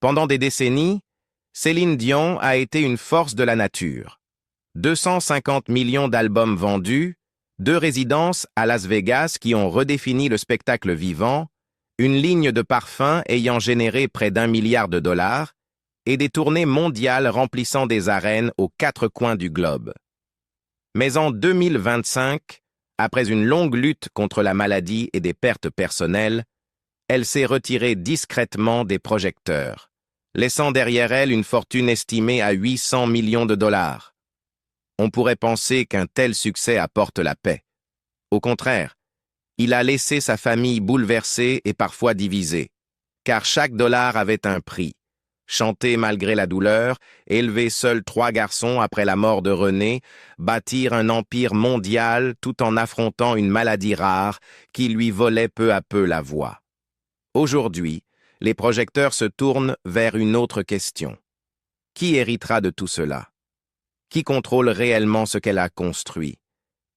Pendant des décennies, Céline Dion a été une force de la nature. 250 millions d'albums vendus, 2 résidences à Las Vegas qui ont redéfini le spectacle vivant, une ligne de parfums ayant généré près d'1 milliard de dollars et des tournées mondiales remplissant des arènes aux 4 coins du globe. Mais en 2025, après une longue lutte contre la maladie et des pertes personnelles, elle s'est retirée discrètement des projecteurs, laissant derrière elle une fortune estimée à 800 millions de dollars. On pourrait penser qu'un tel succès apporte la paix. Au contraire, il a laissé sa famille bouleversée et parfois divisée, car chaque dollar avait un prix. Chanter malgré la douleur, élever seul 3 garçons après la mort de René, bâtir un empire mondial tout en affrontant une maladie rare qui lui volait peu à peu la voix. Aujourd'hui, les projecteurs se tournent vers une autre question. Qui héritera de tout cela? Qui contrôle réellement ce qu'elle a construit?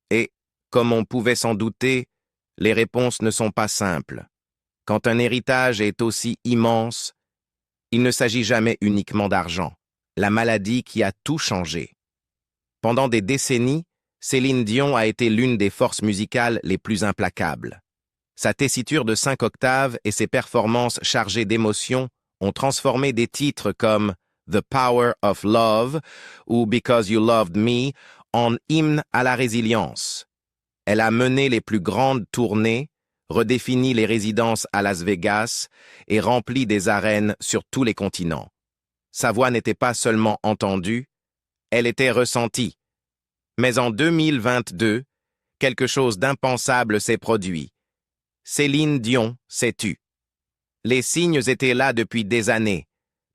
Et, comme on pouvait s'en douter, les réponses ne sont pas simples. Quand un héritage est aussi immense, il ne s'agit jamais uniquement d'argent, la maladie qui a tout changé. Pendant des décennies, Céline Dion a été l'une des forces musicales les plus implacables. Sa tessiture de 5 octaves et ses performances chargées d'émotions ont transformé des titres comme The Power of Love ou Because You Loved Me en hymnes à la résilience. Elle a mené les plus grandes tournées, redéfini les résidences à Las Vegas et rempli des arènes sur tous les continents. Sa voix n'était pas seulement entendue, elle était ressentie. Mais en 2022, quelque chose d'impensable s'est produit. Céline Dion s'est tue. Les signes étaient là depuis des années,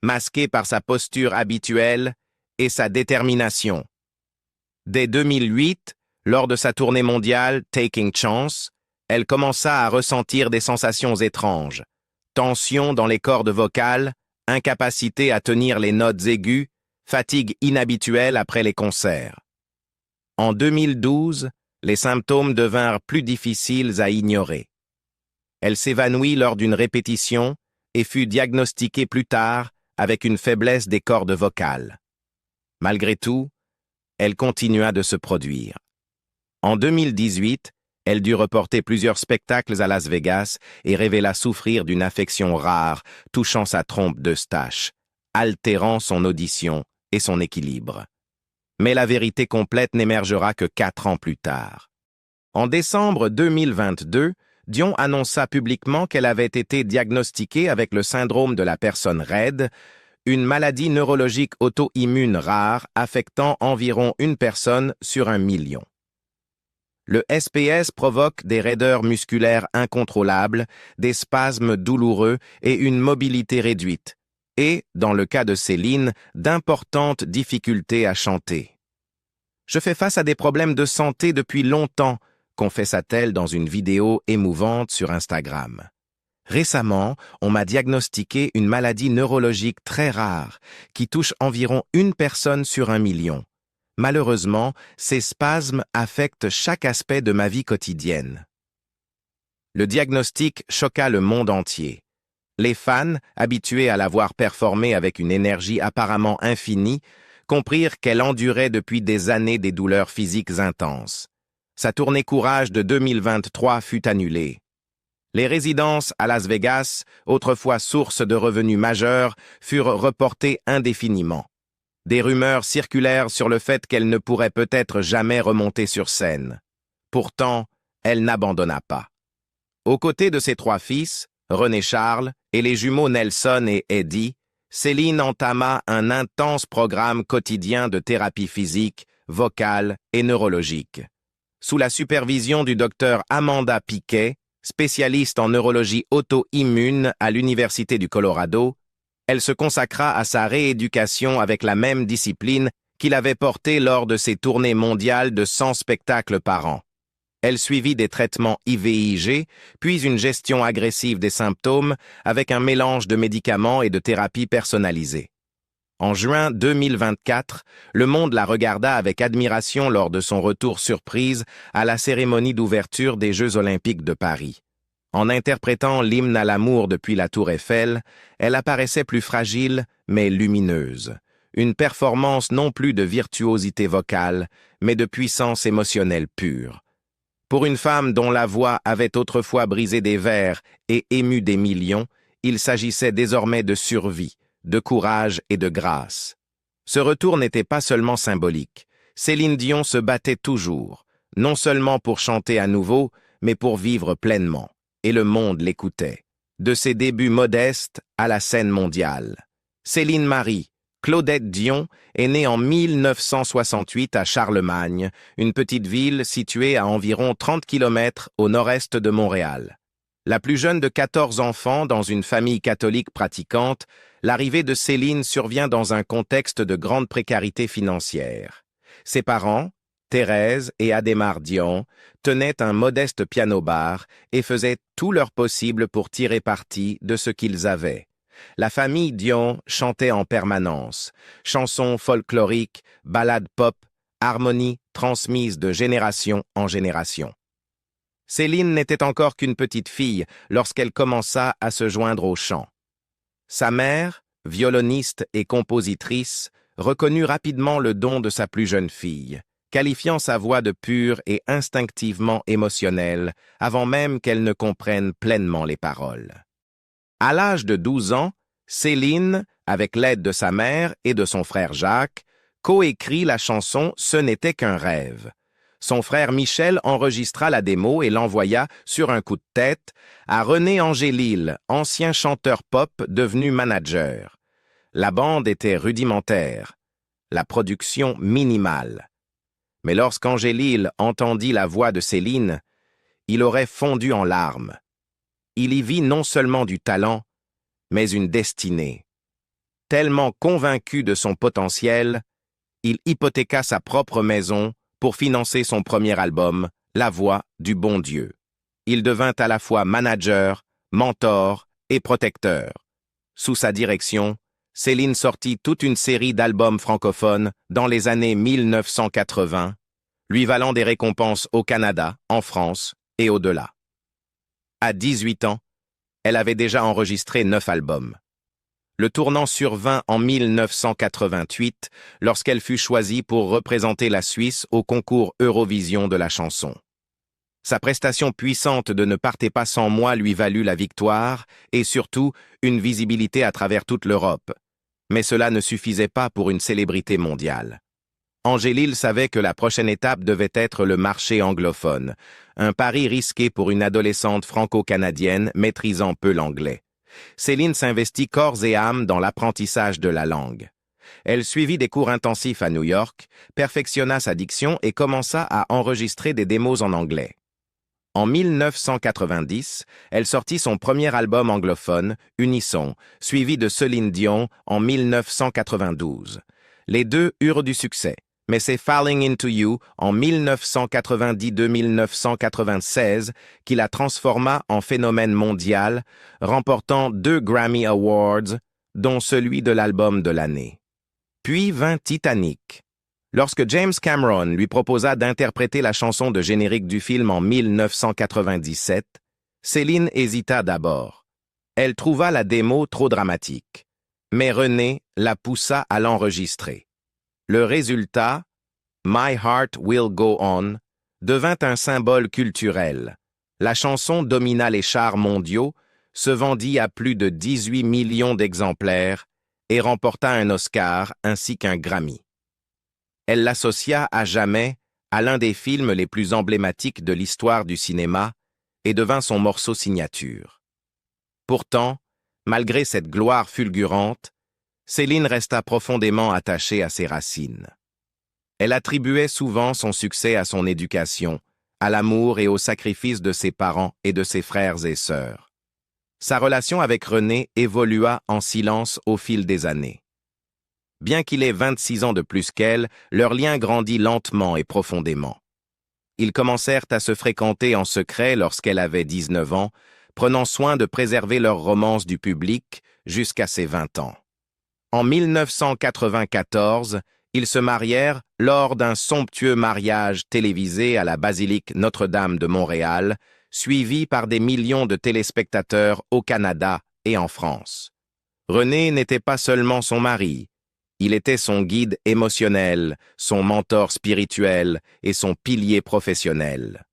masqués par sa posture habituelle et sa détermination. Dès 2008, lors de sa tournée mondiale Taking Chance, elle commença à ressentir des sensations étranges, tension dans les cordes vocales, incapacité à tenir les notes aiguës, fatigue inhabituelle après les concerts. En 2012, les symptômes devinrent plus difficiles à ignorer. Elle s'évanouit lors d'une répétition et fut diagnostiquée plus tard avec une faiblesse des cordes vocales. Malgré tout, elle continua de se produire. En 2018, elle dut reporter plusieurs spectacles à Las Vegas et révéla souffrir d'une affection rare touchant sa trompe d'Eustache, altérant son audition et son équilibre. Mais la vérité complète n'émergera que 4 ans plus tard. En décembre 2022, Dion annonça publiquement qu'elle avait été diagnostiquée avec le syndrome de la personne raide, une maladie neurologique auto-immune rare affectant environ une personne sur 1 million. Le SPS provoque des raideurs musculaires incontrôlables, des spasmes douloureux et une mobilité réduite, et, dans le cas de Céline, d'importantes difficultés à chanter. « Je fais face à des problèmes de santé depuis longtemps », confessa-t-elle dans une vidéo émouvante sur Instagram. Récemment, on m'a diagnostiqué une maladie neurologique très rare qui touche environ une personne sur 1 million. Malheureusement, ces spasmes affectent chaque aspect de ma vie quotidienne. Le diagnostic choqua le monde entier. Les fans, habitués à la voir performer avec une énergie apparemment infinie, comprirent qu'elle endurait depuis des années des douleurs physiques intenses. Sa tournée Courage de 2023 fut annulée. Les résidences à Las Vegas, autrefois source de revenus majeurs, furent reportées indéfiniment. Des rumeurs circulèrent sur le fait qu'elle ne pourrait peut-être jamais remonter sur scène. Pourtant, elle n'abandonna pas. Aux côtés de ses 3 fils, René Charles, et les jumeaux Nelson et Eddie, Céline entama un intense programme quotidien de thérapie physique, vocale et neurologique. Sous la supervision du docteur Amanda Piquet, spécialiste en neurologie auto-immune à l'Université du Colorado, elle se consacra à sa rééducation avec la même discipline qu'il avait portée lors de ses tournées mondiales de 100 spectacles par an. Elle suivit des traitements IVIG, puis une gestion agressive des symptômes avec un mélange de médicaments et de thérapies personnalisées. En juin 2024, le monde la regarda avec admiration lors de son retour surprise à la cérémonie d'ouverture des Jeux olympiques de Paris. En interprétant l'hymne à l'amour depuis la Tour Eiffel, elle apparaissait plus fragile, mais lumineuse. Une performance non plus de virtuosité vocale, mais de puissance émotionnelle pure. Pour une femme dont la voix avait autrefois brisé des vers et ému des millions, il s'agissait désormais de survie, de courage et de grâce. Ce retour n'était pas seulement symbolique. Céline Dion se battait toujours, non seulement pour chanter à nouveau, mais pour vivre pleinement. Et le monde l'écoutait. De ses débuts modestes à la scène mondiale. Céline Marie, Claudette Dion, est née en 1968 à Charlemagne, une petite ville située à environ 30 km au nord-est de Montréal. La plus jeune de 14 enfants dans une famille catholique pratiquante, l'arrivée de Céline survient dans un contexte de grande précarité financière. Ses parents, Thérèse et Adhémar Dion, tenaient un modeste piano-bar et faisaient tout leur possible pour tirer parti de ce qu'ils avaient. La famille Dion chantait en permanence, chansons folkloriques, ballades pop, harmonies transmises de génération en génération. Céline n'était encore qu'une petite fille lorsqu'elle commença à se joindre au chant. Sa mère, violoniste et compositrice, reconnut rapidement le don de sa plus jeune fille, qualifiant sa voix de pure et instinctivement émotionnelle, avant même qu'elle ne comprenne pleinement les paroles. À l'âge de 12 ans, Céline, avec l'aide de sa mère et de son frère Jacques, coécrit la chanson « Ce n'était qu'un rêve ». Son frère Michel enregistra la démo et l'envoya, sur un coup de tête, à René Angélil, ancien chanteur pop devenu manager. La bande était rudimentaire, la production minimale. Mais lorsqu'Angélil entendit la voix de Céline, il aurait fondu en larmes. Il y vit non seulement du talent, mais une destinée. Tellement convaincu de son potentiel, il hypothéqua sa propre maison pour financer son premier album, La Voix du Bon Dieu. Il devint à la fois manager, mentor et protecteur. Sous sa direction, Céline sortit toute une série d'albums francophones dans les années 1980, lui valant des récompenses au Canada, en France et au-delà. À 18 ans, elle avait déjà enregistré 9 albums. Le tournant survint en 1988, lorsqu'elle fut choisie pour représenter la Suisse au concours Eurovision de la chanson. Sa prestation puissante de Ne partez pas sans moi lui valut la victoire et surtout une visibilité à travers toute l'Europe. Mais cela ne suffisait pas pour une célébrité mondiale. Angélil savait que la prochaine étape devait être le marché anglophone, un pari risqué pour une adolescente franco-canadienne maîtrisant peu l'anglais. Céline s'investit corps et âme dans l'apprentissage de la langue. Elle suivit des cours intensifs à New York, perfectionna sa diction et commença à enregistrer des démos en anglais. En 1990, elle sortit son premier album anglophone, Unisson, suivi de Céline Dion en 1992. Les deux eurent du succès, mais c'est Falling Into You en 1992-1996 qui la transforma en phénomène mondial, remportant 2 Grammy Awards, dont celui de l'album de l'année. Puis vint Titanic. Lorsque James Cameron lui proposa d'interpréter la chanson de générique du film en 1997, Céline hésita d'abord. Elle trouva la démo trop dramatique. Mais René la poussa à l'enregistrer. Le résultat, My Heart Will Go On, devint un symbole culturel. La chanson domina les charts mondiaux, se vendit à plus de 18 millions d'exemplaires et remporta un Oscar ainsi qu'un Grammy. Elle l'associa à jamais à l'un des films les plus emblématiques de l'histoire du cinéma et devint son morceau signature. Pourtant, malgré cette gloire fulgurante, Céline resta profondément attachée à ses racines. Elle attribuait souvent son succès à son éducation, à l'amour et au sacrifice de ses parents et de ses frères et sœurs. Sa relation avec René évolua en silence au fil des années. Bien qu'il ait 26 ans de plus qu'elle, leur lien grandit lentement et profondément. Ils commencèrent à se fréquenter en secret lorsqu'elle avait 19 ans, prenant soin de préserver leur romance du public jusqu'à ses 20 ans. En 1994, ils se marièrent lors d'un somptueux mariage télévisé à la basilique Notre-Dame de Montréal, suivie par des millions de téléspectateurs au Canada et en France. René n'était pas seulement son mari, il était son guide émotionnel, son mentor spirituel et son pilier professionnel.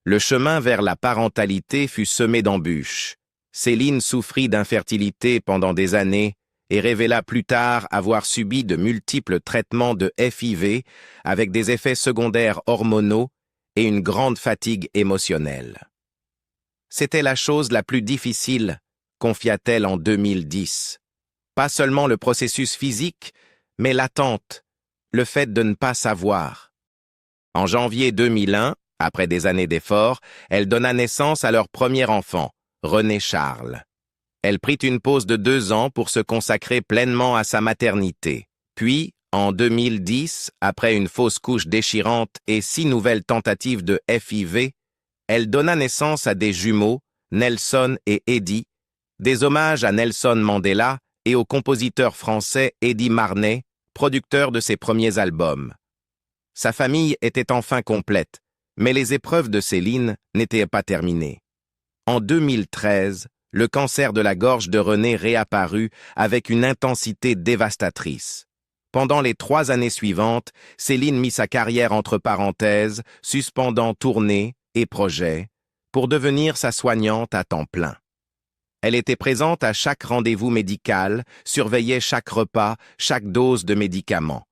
Le chemin vers la parentalité fut semé d'embûches. Céline souffrit d'infertilité pendant des années et révéla plus tard avoir subi de multiples traitements de FIV avec des effets secondaires hormonaux et une grande fatigue émotionnelle. C'était la chose la plus difficile, confia-t-elle en 2010. Pas seulement le processus physique, mais l'attente, le fait de ne pas savoir. En janvier 2001, après des années d'efforts, elle donna naissance à leur premier enfant, René Charles. Elle prit une pause de 2 ans pour se consacrer pleinement à sa maternité. Puis, en 2010, après une fausse couche déchirante et 6 nouvelles tentatives de FIV, elle donna naissance à des jumeaux, Nelson et Eddie, des hommages à Nelson Mandela et au compositeur français Eddie Marnay, producteur de ses premiers albums. Sa famille était enfin complète, mais les épreuves de Céline n'étaient pas terminées. En 2013, le cancer de la gorge de René réapparut avec une intensité dévastatrice. Pendant les 3 années suivantes, Céline mit sa carrière entre parenthèses, suspendant tournées et projets, pour devenir sa soignante à temps plein. Elle était présente à chaque rendez-vous médical, surveillait chaque repas, chaque dose de médicaments.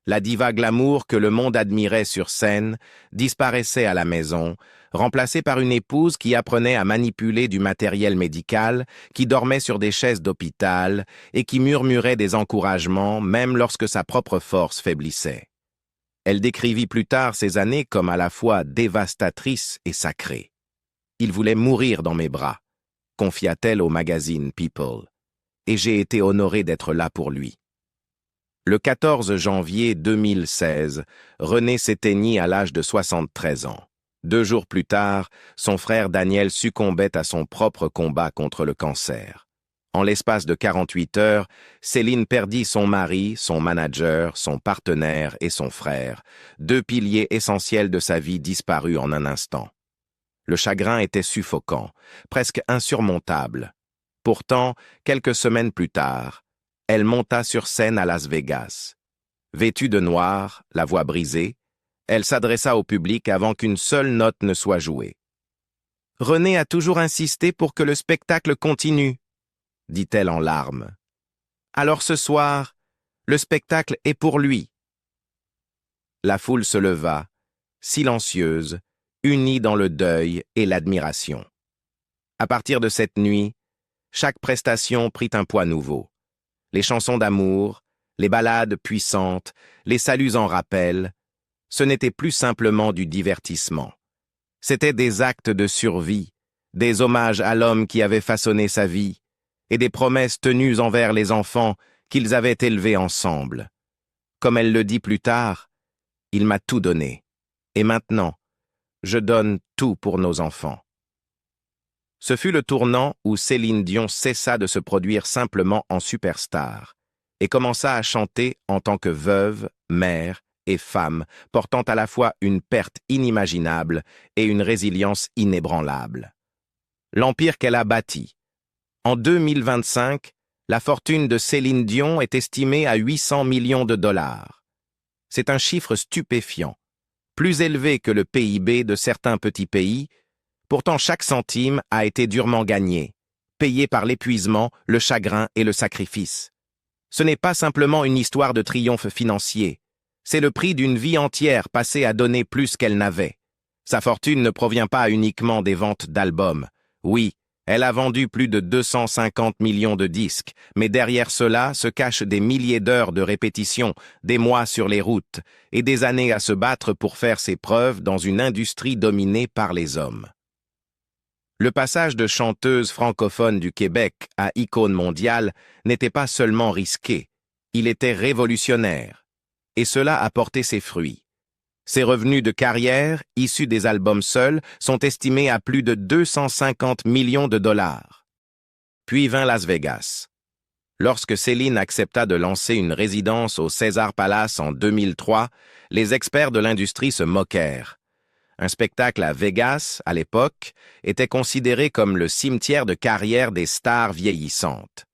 La diva glamour que le monde admirait sur scène disparaissait à la maison, remplacée par une épouse qui apprenait à manipuler du matériel médical, qui dormait sur des chaises d'hôpital et qui murmurait des encouragements même lorsque sa propre force faiblissait. Elle décrivit plus tard ces années comme à la fois dévastatrices et sacrées. « Il voulait mourir dans mes bras », confia-t-elle au magazine People, et j'ai été honorée d'être là pour lui. Le 14 janvier 2016, René s'éteignit à l'âge de 73 ans. 2 jours plus tard, son frère Daniel succombait à son propre combat contre le cancer. En l'espace de 48 heures, Céline perdit son mari, son manager, son partenaire et son frère, 2 piliers essentiels de sa vie disparus en un instant. Le chagrin était suffocant, presque insurmontable. Pourtant, quelques semaines plus tard, elle monta sur scène à Las Vegas. Vêtue de noir, la voix brisée, elle s'adressa au public avant qu'une seule note ne soit jouée. « René a toujours insisté pour que le spectacle continue, » dit-elle en larmes. « Alors ce soir, le spectacle est pour lui. » La foule se leva, silencieuse, unie dans le deuil et l'admiration. À partir de cette nuit, chaque prestation prit un poids nouveau. Les chansons d'amour, les ballades puissantes, les saluts en rappel, ce n'était plus simplement du divertissement. C'étaient des actes de survie, des hommages à l'homme qui avait façonné sa vie, et des promesses tenues envers les enfants qu'ils avaient élevés ensemble. Comme elle le dit plus tard, « Il m'a tout donné, et maintenant, je donne tout pour nos enfants. » Ce fut le tournant où Céline Dion cessa de se produire simplement en superstar et commença à chanter en tant que veuve, mère et femme, portant à la fois une perte inimaginable et une résilience inébranlable. L'empire qu'elle a bâti. En 2025, la fortune de Céline Dion est estimée à 800 millions de dollars. C'est un chiffre stupéfiant, plus élevé que le PIB de certains petits pays. Pourtant, chaque centime a été durement gagné, payé par l'épuisement, le chagrin et le sacrifice. Ce n'est pas simplement une histoire de triomphe financier, c'est le prix d'une vie entière passée à donner plus qu'elle n'avait. Sa fortune ne provient pas uniquement des ventes d'albums. Oui, elle a vendu plus de 250 millions de disques, mais derrière cela se cachent des milliers d'heures de répétition, des mois sur les routes, et des années à se battre pour faire ses preuves dans une industrie dominée par les hommes. Le passage de chanteuse francophone du Québec à icône mondiale n'était pas seulement risqué, il était révolutionnaire. Et cela a porté ses fruits. Ses revenus de carrière, issus des albums seuls, sont estimés à plus de 250 millions de dollars. Puis vint Las Vegas. Lorsque Céline accepta de lancer une résidence au César Palace en 2003, les experts de l'industrie se moquèrent. un spectacle à Vegas, à l'époque, était considéré comme le cimetière de carrière des stars vieillissantes.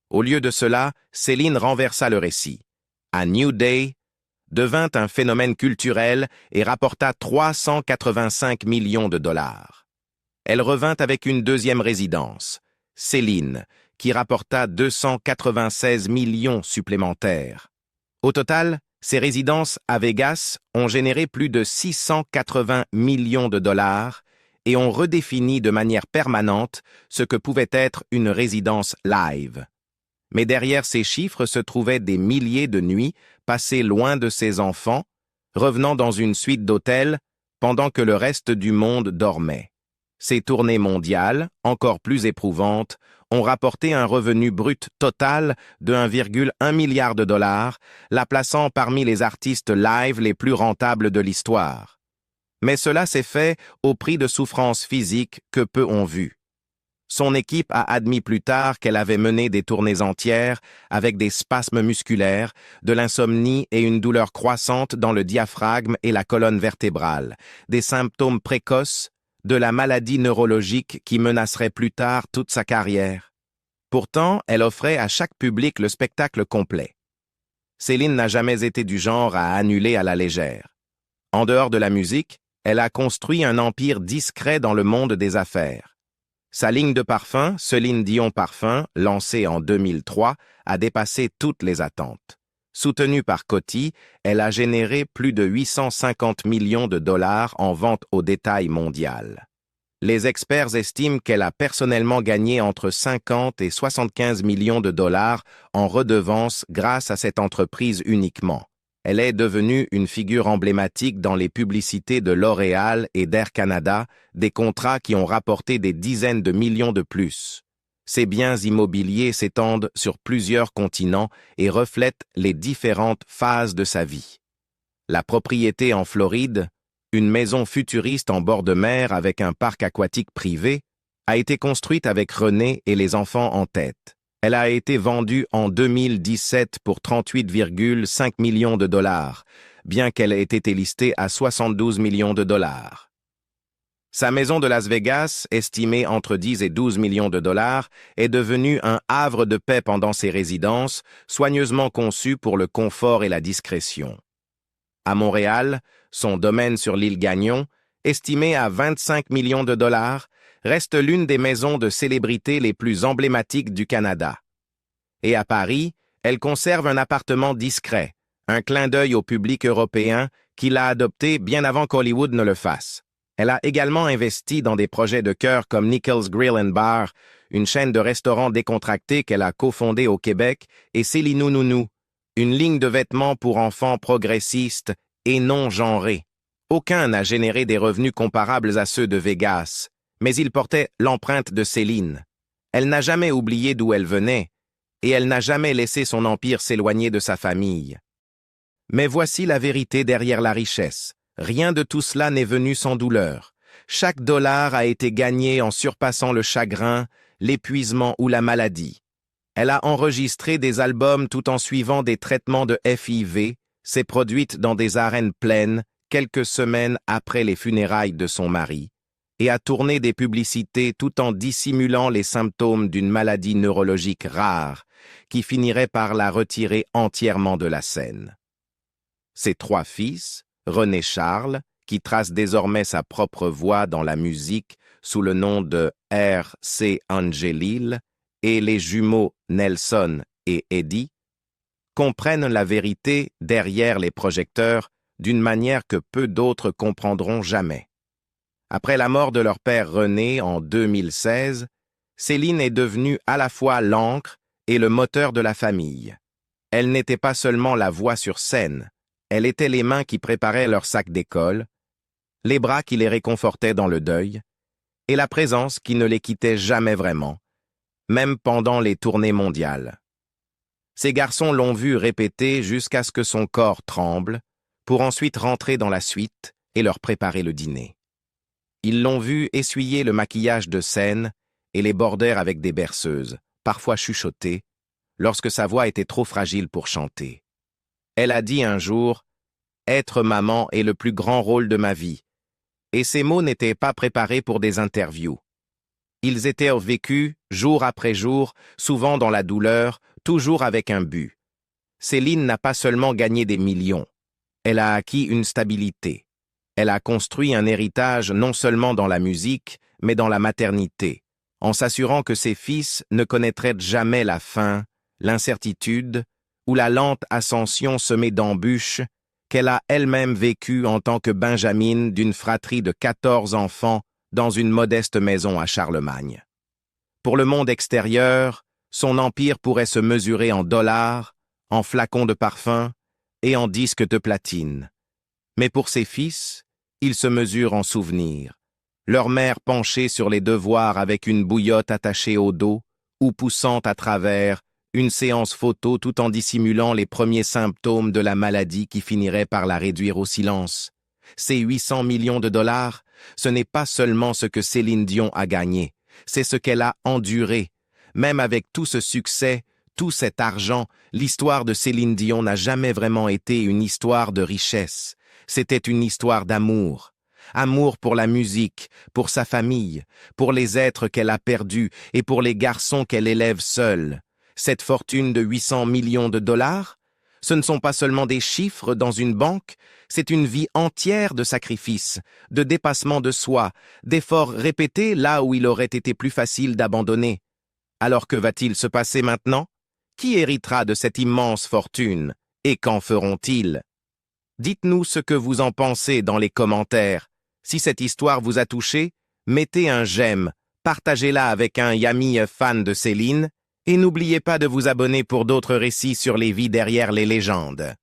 Au lieu de cela, Céline renversa le récit. A New Day devint un phénomène culturel et rapporta 385 millions de dollars. Elle revint avec une deuxième résidence, Céline, qui rapporta 296 millions supplémentaires. Au total, ces résidences à Vegas ont généré plus de 680 millions de dollars et ont redéfini de manière permanente ce que pouvait être une résidence live. Mais derrière ces chiffres se trouvaient des milliers de nuits passées loin de ses enfants, revenant dans une suite d'hôtels pendant que le reste du monde dormait. Ces tournées mondiales, encore plus éprouvantes, ont rapporté un revenu brut total de 1,1 milliard de dollars, la plaçant parmi les artistes live les plus rentables de l'histoire. Mais cela s'est fait au prix de souffrances physiques que peu ont vues. Son équipe a admis plus tard qu'elle avait mené des tournées entières avec des spasmes musculaires, de l'insomnie et une douleur croissante dans le diaphragme et la colonne vertébrale, des symptômes précoces de la maladie neurologique qui menacerait plus tard toute sa carrière. Pourtant, elle offrait à chaque public le spectacle complet. Céline n'a jamais été du genre à annuler à la légère. En dehors de la musique, elle a construit un empire discret dans le monde des affaires. Sa ligne de parfums, Céline Dion Parfum, lancée en 2003, a dépassé toutes les attentes. Soutenue par Coty, elle a généré plus de 850 millions de dollars en vente au détail mondial. Les experts estiment qu'elle a personnellement gagné entre 50 et 75 millions de dollars en redevances grâce à cette entreprise uniquement. Elle est devenue une figure emblématique dans les publicités de L'Oréal et d'Air Canada, des contrats qui ont rapporté des dizaines de millions de plus. Ses biens immobiliers s'étendent sur plusieurs continents et reflètent les différentes phases de sa vie. La propriété en Floride, une maison futuriste en bord de mer avec un parc aquatique privé, a été construite avec René et les enfants en tête. Elle a été vendue en 2017 pour 38,5 millions de dollars, bien qu'elle ait été listée à 72 millions de dollars. Sa maison de Las Vegas, estimée entre 10 et 12 millions de dollars, est devenue un havre de paix pendant ses résidences, soigneusement conçu pour le confort et la discrétion. À Montréal, son domaine sur l'île Gagnon, estimé à 25 millions de dollars, reste l'une des maisons de célébrités les plus emblématiques du Canada. Et à Paris, elle conserve un appartement discret, un clin d'œil au public européen qui l'a adopté bien avant qu'Hollywood ne le fasse. Elle a également investi dans des projets de cœur comme Nichols Grill and Bar, une chaîne de restaurants décontractés qu'elle a cofondée au Québec, et Célinou Nounou, une ligne de vêtements pour enfants progressistes et non genrés. Aucun n'a généré des revenus comparables à ceux de Vegas, mais il portait l'empreinte de Céline. Elle n'a jamais oublié d'où elle venait, et elle n'a jamais laissé son empire s'éloigner de sa famille. Mais voici la vérité derrière la richesse. Rien de tout cela n'est venu sans douleur. Chaque dollar a été gagné en surpassant le chagrin, l'épuisement ou la maladie. Elle a enregistré des albums tout en suivant des traitements de FIV, s'est produite dans des arènes pleines quelques semaines après les funérailles de son mari, et a tourné des publicités tout en dissimulant les symptômes d'une maladie neurologique rare qui finirait par la retirer entièrement de la scène. Ses trois fils, René Charles, qui trace désormais sa propre voix dans la musique sous le nom de R.C. Angelil, et les jumeaux Nelson et Eddie, comprennent la vérité derrière les projecteurs d'une manière que peu d'autres comprendront jamais. Après la mort de leur père René en 2016, Céline est devenue à la fois l'encre et le moteur de la famille. Elle n'était pas seulement la voix sur scène, elle était les mains qui préparaient leur sac d'école, les bras qui les réconfortaient dans le deuil, et la présence qui ne les quittait jamais vraiment, même pendant les tournées mondiales. Ces garçons l'ont vu répéter jusqu'à ce que son corps tremble, pour ensuite rentrer dans la suite et leur préparer le dîner. Ils l'ont vu essuyer le maquillage de scène et les borders avec des berceuses, parfois chuchoter, lorsque sa voix était trop fragile pour chanter. Elle a dit un jour « Être maman est le plus grand rôle de ma vie. et ces mots n'étaient pas préparés pour des interviews. Ils étaient vécus, jour après jour, souvent dans la douleur, toujours avec un but. Céline n'a pas seulement gagné des millions, elle a acquis une stabilité. Elle a construit un héritage non seulement dans la musique, mais dans la maternité, en s'assurant que ses fils ne connaîtraient jamais la faim, l'incertitude ou la lente ascension semée d'embûches qu'elle a elle-même vécue en tant que benjamine d'une fratrie de 14 enfants dans une modeste maison à Charlemagne. Pour le monde extérieur, son empire pourrait se mesurer en dollars, en flacons de parfum et en disques de platine. Mais pour ses fils, il se mesure en souvenirs. Leur mère penchée sur les devoirs avec une bouillotte attachée au dos ou poussant à travers une séance photo tout en dissimulant les premiers symptômes de la maladie qui finirait par la réduire au silence. Ces 800 millions de dollars, ce n'est pas seulement ce que Céline Dion a gagné, c'est ce qu'elle a enduré. Même avec tout ce succès, tout cet argent, l'histoire de Céline Dion n'a jamais vraiment été une histoire de richesse. C'était une histoire d'amour. Amour pour la musique, pour sa famille, pour les êtres qu'elle a perdus et pour les garçons qu'elle élève seule. Cette fortune de 800 millions de dollars, ce ne sont pas seulement des chiffres dans une banque, c'est une vie entière de sacrifices, de dépassement de soi, d'efforts répétés là où il aurait été plus facile d'abandonner. Alors que va-t-il se passer maintenant? Qui héritera de cette immense fortune? Et qu'en feront-ils? Dites-nous ce que vous en pensez dans les commentaires. Si cette histoire vous a touché, mettez un j'aime, partagez-la avec un ami fan de Céline, et n'oubliez pas de vous abonner pour d'autres récits sur les vies derrière les légendes.